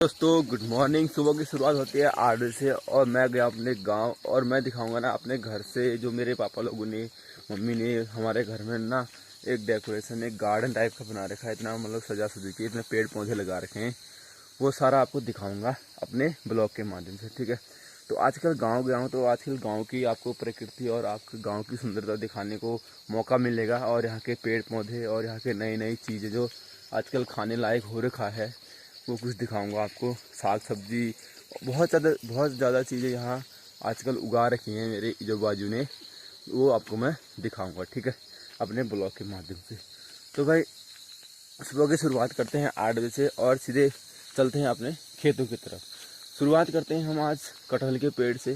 दोस्तों good morning. सुबह की शुरुआत होती है 8 बजे से और मैं गया अपने गांव और मैं दिखाऊंगा ना अपने घर से जो मेरे पापा लोगों ने मम्मी ने हमारे घर में ना एक डेकोरेशन एक गार्डन टाइप का बना रखा है। इतना मतलब सजा सजी के इतने पेड़ पौधे लगा रखे हैं, वो सारा आपको दिखाऊंगा अपने ब्लॉग के माध्यम से, ठीक है। तो आजकल गाँव गया हूँ तो आजकल गाँव की आपको प्रकृति और आपके गाँव की सुंदरता दिखाने को मौका मिलेगा और यहाँ के पेड़ पौधे और यहाँ के नई नई चीज़ें जो आजकल खाने लायक हो रखा है वो कुछ दिखाऊंगा आपको। साग सब्जी बहुत ज़्यादा चीज़ें यहाँ आजकल उगा रखी हैं मेरे जो बाजू ने, वो आपको मैं दिखाऊंगा, ठीक है, अपने ब्लॉग के माध्यम से। तो भाई सुबह की शुरुआत करते हैं 8 बजे से और सीधे चलते हैं अपने खेतों की तरफ। शुरुआत करते हैं हम आज कटहल के पेड़ से,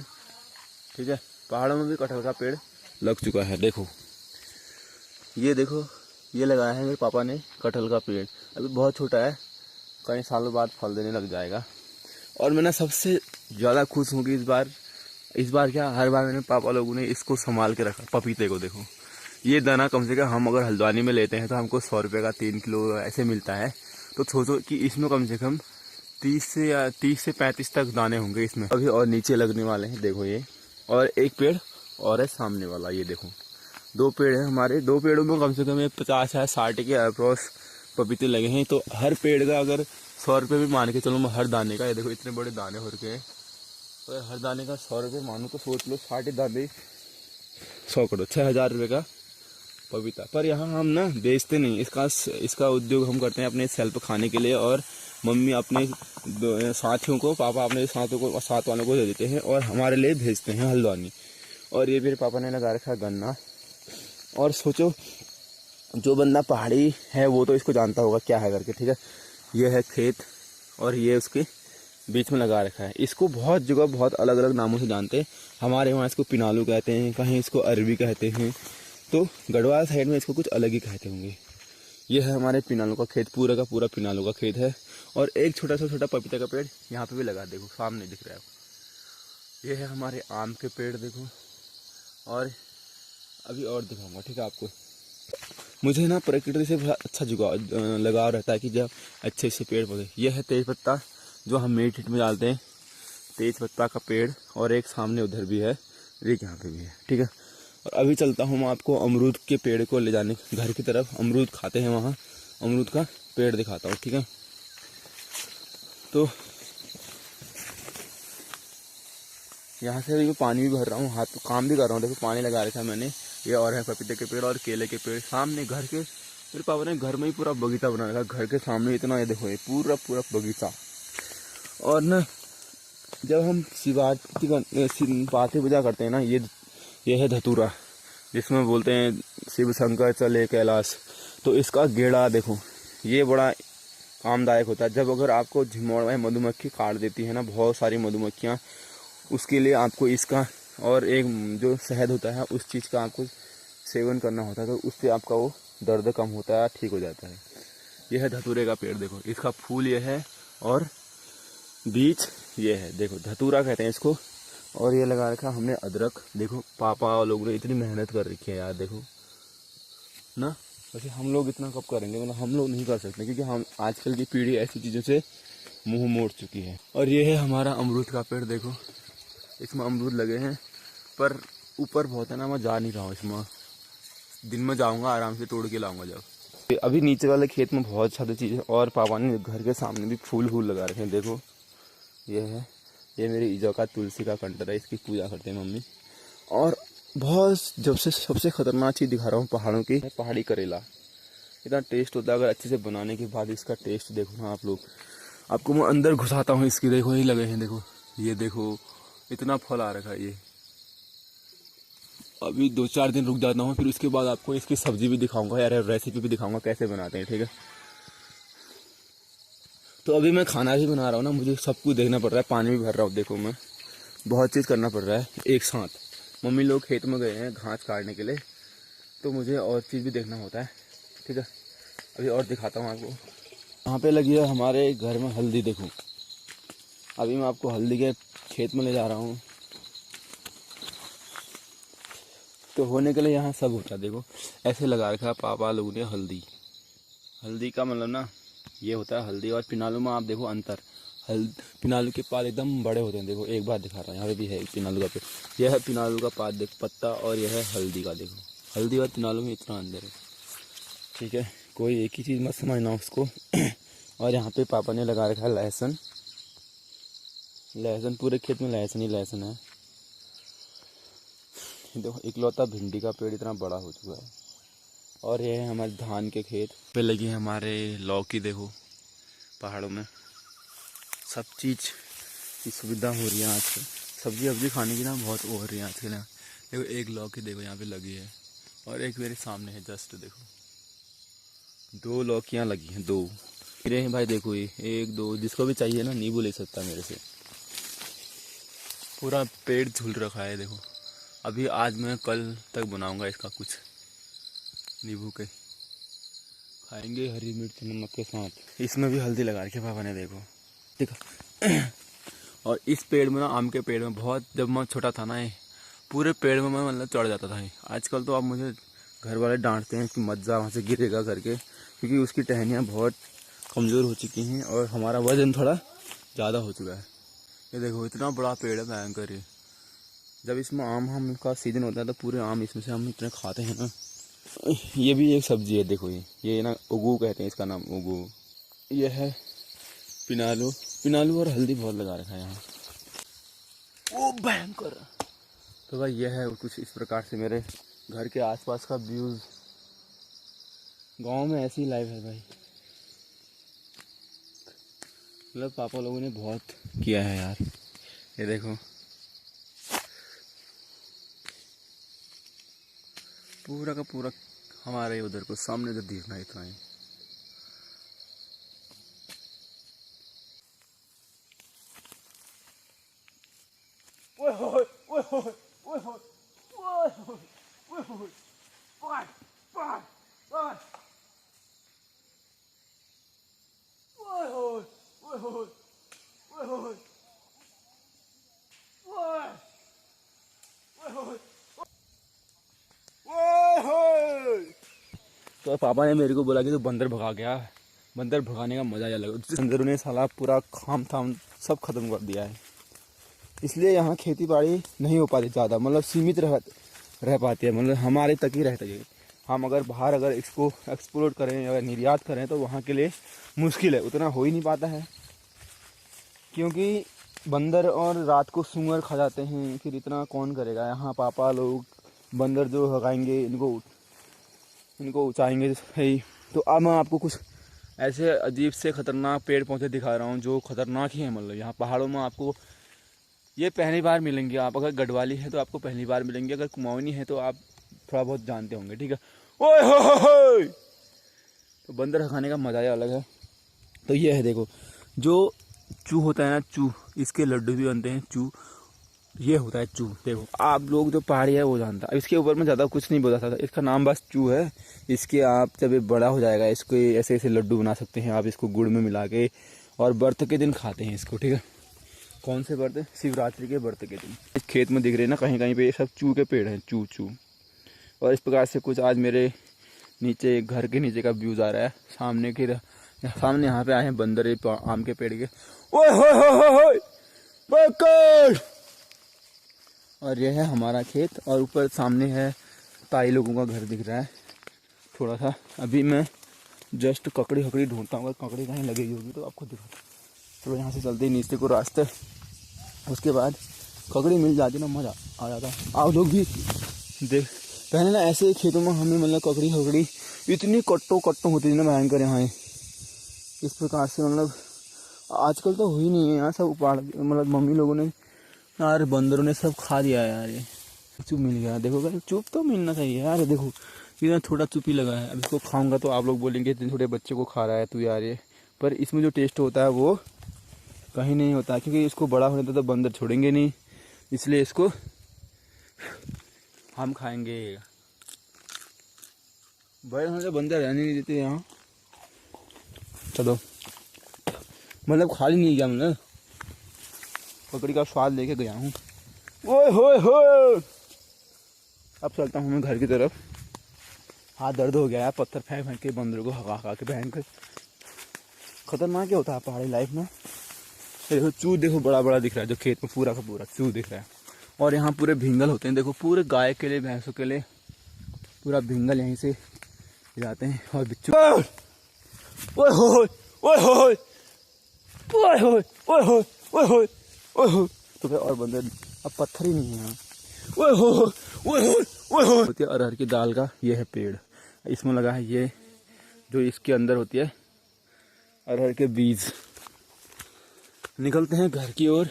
ठीक है। पहाड़ों में भी कटहल का पेड़ लग चुका है, देखो ये देखो, ये लगाया है मेरे पापा ने कटहल का पेड़। अभी बहुत छोटा है, कई सालों बाद फल देने लग जाएगा। और मैं ना सबसे ज़्यादा खुश हूँ कि इस बार क्या हर बार मैंने पापा लोगों ने इसको संभाल के रखा। पपीते को देखो, ये दाना कम से कम हम अगर हल्द्वानी में लेते हैं तो हमको 100 रुपये का 3 किलो ऐसे मिलता है। तो सोचो कि इसमें कम से कम 30 से 35 तक दाने होंगे इसमें अभी, और नीचे लगने वाले हैं देखो ये। और एक पेड़ और है सामने वाला, ये देखो 2 पेड़ है हमारे। 2 पेड़ों में कम से कम 50 या 60 के अप्रॉक्स पपीते लगे हैं। तो हर पेड़ का अगर 100 रुपये भी मान के चलो, हर दाने का, ये देखो इतने बड़े दाने हो रखे हैं, तो हर दाने का 100 रुपये मानो तो सोच लो 60 दाने 100 करो 6000 रुपये का पपीता। पर यहाँ हम ना बेचते नहीं, इसका उद्योग हम करते हैं अपने सेल्फ खाने के लिए। और मम्मी अपने साथियों को, पापा अपने साथ वालों को दे देते हैं और हमारे लिए भेजते हैं हल्द्वानी। और ये मेरे पापा ने लगा रखा है गन्ना। और सोचो जो बंदा पहाड़ी है वो तो इसको जानता होगा क्या है करके, ठीक है। ये है खेत और ये उसके बीच में लगा रखा है। इसको बहुत जगह बहुत अलग अलग नामों से जानते हैं। हमारे वहाँ इसको पिनालू कहते हैं, कहीं इसको अरबी कहते हैं, तो गढ़वाल साइड में इसको कुछ अलग ही कहते होंगे। ये है हमारे पिनालू का खेत, पूरा का पूरा पिनालू का खेत है। और एक छोटा पपीता का पेड़ यहाँ पे भी लगा, देखो सामने दिख रहा है आपको। ये है हमारे आम के पेड़ देखो, और अभी और दिखाऊंगा, ठीक है आपको। मुझे ना प्रकृति से बहुत अच्छा लगाव रहता है कि जब अच्छे से पेड़ पौधे। यह है तेज पत्ता जो हम मीट हीट में डालते हैं, तेज पत्ता का पेड़। और एक सामने उधर भी है, एक यहाँ पे भी है, ठीक है। और अभी चलता हूँ मैं आपको अमरूद के पेड़ को ले जाने घर की तरफ। अमरूद खाते हैं वहाँ, अमरूद का पेड़ दिखाता हूँ, ठीक है। तो यहाँ से अभी मैं पानी भी भर रहा हूँ, हाथ काम भी कर रहा हूँ, देखो पानी लगा रखा है मैंने। ये और है पपीते के पेड़ और केले के पेड़ सामने घर के। मेरे पापा ने घर में ही पूरा बगीचा बना रखा, घर के सामने इतना, ये देखो ये पूरा बगीचा। और ना जब हम शिवरात्रि की पाठी पूजा करते हैं ना, ये है धतूरा, जिसमें बोलते हैं शिव शंकर चले कैलाश। तो इसका गेड़ा देखो, ये बड़ा कामदायक होता है। जब अगर आपको झिमोड़ में मधुमक्खी काट देती है ना, बहुत सारी मधुमक्खियाँ, उसके लिए आपको इसका और एक जो शहद होता है उस चीज़ का आपको सेवन करना होता है, तो उससे आपका वो दर्द कम होता है, ठीक हो जाता है। यह है धतूरे का पेड़ देखो, इसका फूल ये है और बीज ये है, देखो धतूरा कहते हैं इसको। और ये लगा रखा हमने अदरक, देखो पापा लोगों ने इतनी मेहनत कर रखी है यार, देखो ना। वैसे हम लोग इतना कब करेंगे, मतलब हम लोग नहीं कर सकते क्योंकि हम आजकल की पीढ़ी ऐसी चीज़ों से मुँह मोड़ चुकी है। और ये है हमारा अमरूद का पेड़, देखो इसमें अमरूद लगे हैं, पर ऊपर बहुत है ना, मैं जा नहीं रहा हूँ इसमें। दिन में जाऊँगा आराम से तोड़ के लाऊंगा जब। अभी नीचे वाले खेत में बहुत सारी चीज़ें, और पापा ने घर के सामने भी फूल लगा रखे हैं, देखो ये है, ये मेरी ईजा का तुलसी का कंटर है, इसकी पूजा करते हैं मम्मी। और बहुत जब से सबसे खतरनाक चीज़ दिखा रहा हूँ पहाड़ों की, पहाड़ी करेला। इतना टेस्ट होता है अगर अच्छे से बनाने के बाद, इसका टेस्ट देखो ना आप लोग। आपको मैं अंदर घुसाता हूँ इसकी, देखो ये लगे हैं, देखो ये देखो इतना फल आ रखा है ये। अभी 2-4 दिन रुक जाता हूँ, फिर उसके बाद आपको इसकी सब्जी भी दिखाऊंगा यार, रेसिपी भी दिखाऊंगा कैसे बनाते हैं, ठीक है। तो अभी मैं खाना भी बना रहा हूँ ना, मुझे सब कुछ देखना पड़ रहा है, पानी भी भर रहा हूँ, देखो मैं बहुत चीज़ करना पड़ रहा है एक साथ। मम्मी लोग खेत में गए हैं घास काटने के लिए, तो मुझे और चीज़ भी देखना होता है, ठीक है। अभी और दिखाता हूँ आपको। यहाँ पे लगी है हमारे घर में हल्दी, देखो अभी मैं आपको हल्दी के खेत में ले जा रहा हूँ। तो होने के लिए यहाँ सब होता है, देखो ऐसे लगा रखा है पापा लोगों ने हल्दी का मतलब ना ये होता है हल्दी। और पिनालू में आप देखो अंतर, पिनालू के पात एकदम बड़े होते हैं। देखो एक बार दिखा रहा हूँ, यहाँ पे भी है एक पिनालू का पेड़। यह है पिनालू का पात, देख पत्ता, और यह है हल्दी का। देखो हल्दी और पिनालू में इतना अंदर है, ठीक है। कोई एक ही चीज़ मत समझना उसको। और यहाँ पे पापा ने लगा रखा है लहसुन। लहसुन पूरे खेत में लहसुन ही लहसुन है। देखो इकलौता भिंडी का पेड़ इतना बड़ा हो चुका है। और ये है हमारे धान के खेत पे लगी है हमारे लौकी। देखो पहाड़ों में सब चीज़ की सुविधा हो रही है आजकल। सब्जी वब्जी खाने की ना बहुत हो रही है आजकल। यहाँ देखो एक लौकी देखो यहाँ पे लगी है, और एक मेरे सामने है जस्ट। देखो 2 लौकियाँ लगी हैं, 2 मेरे हैं भाई। देखो ये 1 2, जिसको भी चाहिए ना नींबू ले सकता है मेरे से। पूरा पेड़ झूल रखा है। देखो अभी आज मैं कल तक बनाऊंगा इसका कुछ नींबू के, खाएंगे हरी मिर्च नमक के साथ। इसमें भी हल्दी लगा रखी है पापा ने, देखो। और इस पेड़ में ना, आम के पेड़ में बहुत, जब मैं छोटा था ना, ये पूरे पेड़ में मैं मतलब चढ़ जाता था। आजकल तो अब मुझे घर वाले डांटते हैं कि मत जा वहाँ से, गिरेगा करके, क्योंकि उसकी टहनियाँ बहुत कमज़ोर हो चुकी हैं और हमारा वजन थोड़ा ज़्यादा हो चुका है। ये देखो इतना बड़ा पेड़ है भयंकर। ये जब इसमें आम का सीज़न होता है तो पूरे आम इसमें से हम इतने खाते हैं ना। ये भी एक सब्जी है। देखो ये ना उगू कहते हैं इसका नाम, उगू। ये है पिनालू। पिनालू और हल्दी बहुत लगा रखा है यहाँ। ओ भयंकर। तो भाई ये है कुछ इस प्रकार से मेरे घर के आसपास का व्यूज़। गांव में ऐसी लाइफ है भाई। मतलब पापा लोगों ने बहुत किया है यार। ये देखो पूरा का पूरा हमारे उधर को सामने तो दिखना इतना ही। तो पापा ने मेरे को बोला कि तू बंदर भगा गया। बंदर भगाने का मजा ही अलग है। बंदरों ने साला पूरा खाम थाम सब खत्म कर दिया है, इसलिए यहाँ खेती बाड़ी नहीं हो पाती ज़्यादा, मतलब सीमित रह पाती है, मतलब हमारे तक ही रहता है। हम अगर बाहर अगर इसको एक्सपोर्ट करें या निर्यात करें तो वहाँ के लिए मुश्किल है, उतना हो ही नहीं पाता है, क्योंकि बंदर और रात को सूअर खा जाते हैं। फिर इतना कौन करेगा। यहाँ पापा लोग बंदर जो भगाएंगे, इनको उचाएंगे सही। तो अब मैं आपको कुछ ऐसे अजीब से ख़तरनाक पेड़ पौधे दिखा रहा हूँ जो ख़तरनाक ही हैं। मतलब यहाँ पहाड़ों में आपको ये पहली बार मिलेंगे। आप अगर गढ़वाली है तो आपको पहली बार मिलेंगे, अगर कुमाऊनी है तो आप थोड़ा बहुत जानते होंगे, ठीक है। ओए हो। तो बंदर भगाने का मज़ा ही अलग है। तो ये है देखो, जो चू होता है ना, चू, इसके लड्डू भी बनते हैं। चू ये होता है चू। देखो आप लोग जो पहाड़ी है वो जानता है। इसके ऊपर में ज़्यादा कुछ नहीं बोला सकता, इसका नाम बस चू है। इसके आप जब ये बड़ा हो जाएगा इसको ऐसे ऐसे लड्डू बना सकते हैं आप, इसको गुड़ में मिला के, और व्रत के दिन खाते हैं इसको, ठीक है। कौन से व्रत? शिवरात्रि के व्रत के दिन। इस खेत में दिख रहे हैं ना कहीं कहीं पे, ये सब चू के पेड़ हैं, चू चू। और इस प्रकार से कुछ आज मेरे नीचे, घर के नीचे का व्यूज आ रहा है। सामने यहाँ पे आए हैं बंदर आम के पेड़ के। ओए हो पकड़। और यह है हमारा खेत, और ऊपर सामने है ताई लोगों का घर दिख रहा है थोड़ा सा। अभी मैं जस्ट ककड़ी ढूंढता हूँ, अगर ककड़ी कहीं लगी होगी तो आपको दिखाता हूँ। तो यहाँ से चलते ही नीचे को रास्ते, उसके बाद ककड़ी मिल जाती ना, मज़ा आ जाता। आप लोग भी देख, पहले ना ऐसे खेतों में हमें मतलब ककड़ी इतनी कट्टों होती थी ना भयंकर। यहाँ इस प्रकार से मतलब आजकल तो हो ही नहीं है यहाँ, सब उपाड़, मतलब मम्मी लोगों ने यार, बंदरों ने सब खा दिया यार। ये चुप मिल गया। देखो भाई चुप तो मिलना चाहिए यार। देखो इतना छोटा चुप ही लगा है। अब इसको खाऊंगा तो आप लोग बोलेंगे इतने छोटे बच्चे को खा रहा है तू यार ये, पर इसमें जो टेस्ट होता है वो कहीं नहीं होता, क्योंकि इसको बड़ा होने तो बंदर छोड़ेंगे नहीं, इसलिए इसको हम खाएंगे। बड़े होने तो बंदर रहने नहीं देते यहाँ। चलो मतलब खाली नहीं गया, मतलब पकड़ी का स्वाद लेके गया हूँ। ओए हो। अब चलता हूँ मैं घर की तरफ। हाथ दर्द हो गया है, पत्थर फेंक के बंदरों को हवा के बहन कर। खतरनाक क्या होता है पहाड़ी लाइफ में, ये देखो चूह, देखो बड़ा बड़ा दिख रहा है जो खेत में पूरा का पूरा चूह दिख रहा है। और यहाँ पूरे भिंगल होते हैं, देखो पूरे गाय के लिए भैंसों के लिए पूरा भिंगल यहीं से जाते हैं। और बिच्छू, ओए होए ओए होए ओए होए ओए होए ओए होए ओए होए, तो फिर और बंदर, अब पत्थर ही नहीं है यहाँ। ओए होए ओए होए ओए होए, होती है अरहर की दाल का ये है पेड़, इसमें लगा है ये जो इसके अंदर होती है अरहर के बीज। निकलते हैं घर की ओर।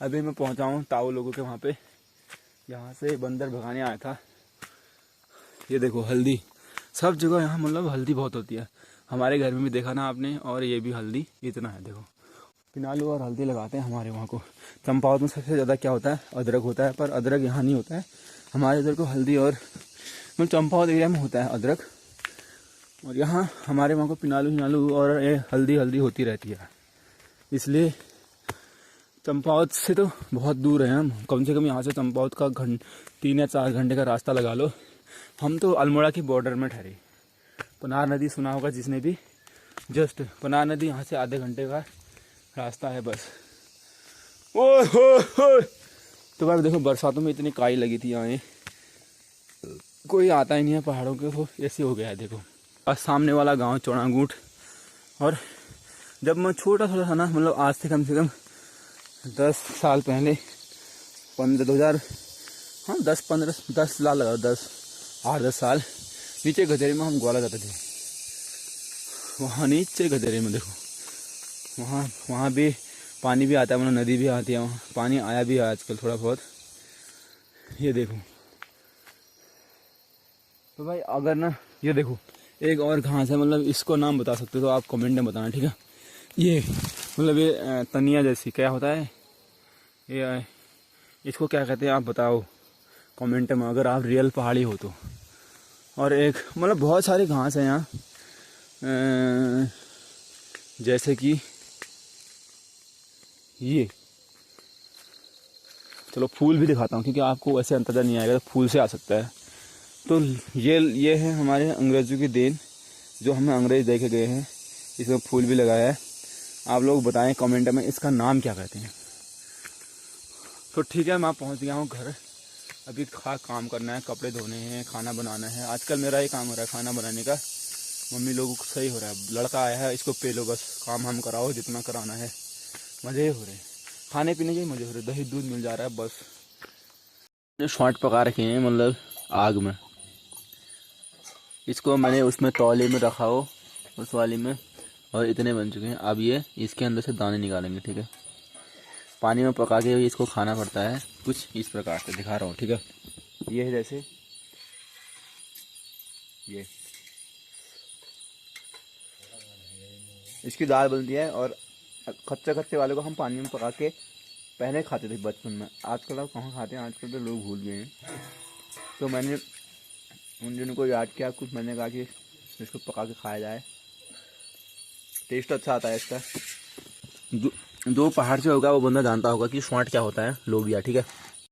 अभी मैं पहुंचा हूँ ताऊ लोगों के वहाँ पे, यहाँ से बंदर भगाने आया था। ये देखो हल्दी, सब जगह यहाँ मतलब हल्दी बहुत होती है। हमारे घर में भी देखा ना आपने, और ये भी हल्दी इतना है देखो। पिनालू और हल्दी लगाते हैं हमारे वहाँ को। चंपावत में सबसे ज़्यादा क्या होता है, अदरक होता है, पर अदरक यहाँ नहीं होता है। हमारे इधर को हल्दी और मतलब चंपावत एरिया में होता है अदरक, और यहाँ हमारे वहाँ को पिनालू और ये हल्दी होती रहती है। इसलिए चंपावत से तो बहुत दूर है हम, कम से कम यहाँ से चंपावत का 3 या 4 घंटे का रास्ता लगा लो। हम तो अल्मोड़ा की बॉर्डर में ठहरे। पनार नदी सुना होगा जिसने भी, जस्ट पनार नदी यहाँ से आधे घंटे का रास्ता है बस। ओह हो। तो भाई देखो बरसातों में इतनी काई लगी थी यहाँ, कोई आता ही नहीं है पहाड़ों के, तो ऐसे हो गया है देखो। और सामने वाला गांव चौड़ांगूट। और जब मैं छोटा थोड़ा था ना, मतलब आज से कम 10 साल पहले, 2000, हाँ 10 साल लगा, 8-10 साल, नीचे गधेरे में हम ग्वाला जाते थे। वहाँ नीचे गधेरे में देखो, वहाँ भी पानी भी आता है, मतलब नदी भी आती है, वहाँ पानी आया भी है आजकल थोड़ा बहुत। ये देखो तो भाई अगर ना, ये देखो एक और घास है, मतलब इसको नाम बता सकते हो तो आप कमेंट में बताना, ठीक है। ये मतलब ये तनिया जैसी क्या होता है ये, इसको क्या कहते हैं आप बताओ कमेंट में, अगर आप रियल पहाड़ी हो तो। और एक मतलब बहुत सारी घास है यहाँ, जैसे कि ये, चलो फूल भी दिखाता हूँ क्योंकि आपको वैसे अंदाजा नहीं आएगा, तो फूल से आ सकता है। तो ये है हमारे अंग्रेज़ों की देन, जो हमें अंग्रेज़ दे के गए हैं। इसमें फूल भी लगाया है। आप लोग बताएं कमेंट में इसका नाम क्या कहते हैं। तो ठीक है, मैं पहुंच गया हूं घर। अभी काम करना है, कपड़े धोने हैं, खाना बनाना है। आजकल मेरा ही काम हो रहा है खाना बनाने का। मम्मी लोगों को सही हो रहा है, लड़का आया है इसको पेलो बस, काम हम कराओ जितना कराना है। मज़े हो रहे, खाने पीने के मज़े हो रहे, दही दूध मिल जा रहा है बस। जो शॉर्ट पका रखे हैं मतलब आग में, इसको मैंने उसमें तौले में रखा हो, उस वाली में, और इतने बन चुके हैं। अब ये इसके अंदर से दाने निकालेंगे, ठीक है। पानी में पका के इसको खाना पड़ता है कुछ इस प्रकार से, दिखा रहा हूँ, ठीक है। ये है जैसे ये इसकी दाल बनती है, और कच्चे वाले को हम पानी में पका के पहले खाते थे बचपन में। आजकल आप कहाँ खाते हैं, आजकल तो लोग भूल गए हैं। तो मैंने उन दिनों को याद किया, कुछ मैंने कहा कि इसको पका के खाया जाए, टेस्ट अच्छा आता है इसका। जो पहाड़ से होगा वो बंदा जानता होगा कि स्वाट क्या होता है, लोबिया, ठीक है।